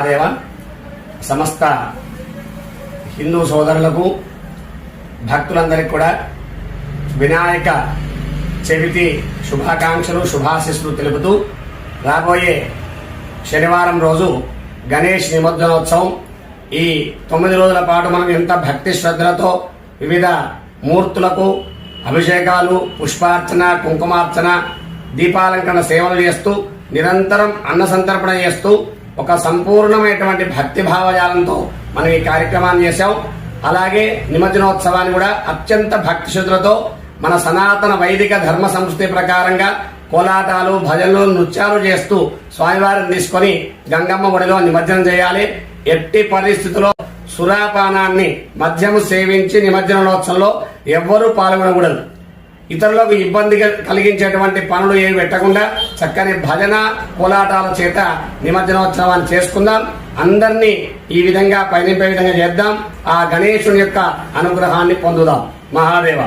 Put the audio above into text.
దేవ సమస్త హిందూ సోదరులకు భక్తులందరికీ కూడా వినాయక చవితి శుభాకాంక్షలు శుభాశీస్సులు తెలుపుతూ రాబోయే శనివారం రోజు గణేష్ నిమజ్జనోత్సవం ఈ 9 రోజుల పాటు మనం ఎంత భక్తి శ్రద్ధలతో వివిధ మూర్తులకు అభిషేకాలు పుష్పార్చన కుంకుమార్చన దీపాలంకరణ సేవలు చేస్తూ నిరంతరం అన్న సంతర్పణ చేస్తూ ఒక సంపూర్ణమైనటువంటి భక్తి భావజాలంతో మనం ఈ కార్యక్రమాన్ని చేశాం. అలాగే నిమజ్జనోత్సవాన్ని కూడా అత్యంత భక్తి శ్రద్ధలతో మన సనాతన వైదిక ధర్మ సంస్కృతి ప్రకారంగా కోలాటాలు భజనలు నృత్యాలు చేస్తూ స్వామివారిని తీసుకొని గంగమ్మ ఒడిలో నిమజ్జనం చేయాలి. ఎట్టి పరిస్థితుల్లో సురాపానాన్ని మద్యము సేవించి నిమజ్జనోత్సవంలో ఎవ్వరూ పాల్గొనకూడదు. ఇతరులకు ఇబ్బంది కలిగించేటువంటి పనులు ఏవి పెట్టకుండా చక్కని భజన కోలాటాల చేత నిమజ్జనోత్సవాన్ని చేసుకుందాం. అందరినీ ఈ విధంగా పయనింపే విధంగా చేద్దాం. ఆ గణేశుని యొక్క అనుగ్రహాన్ని పొందుదాం. మహాదేవ.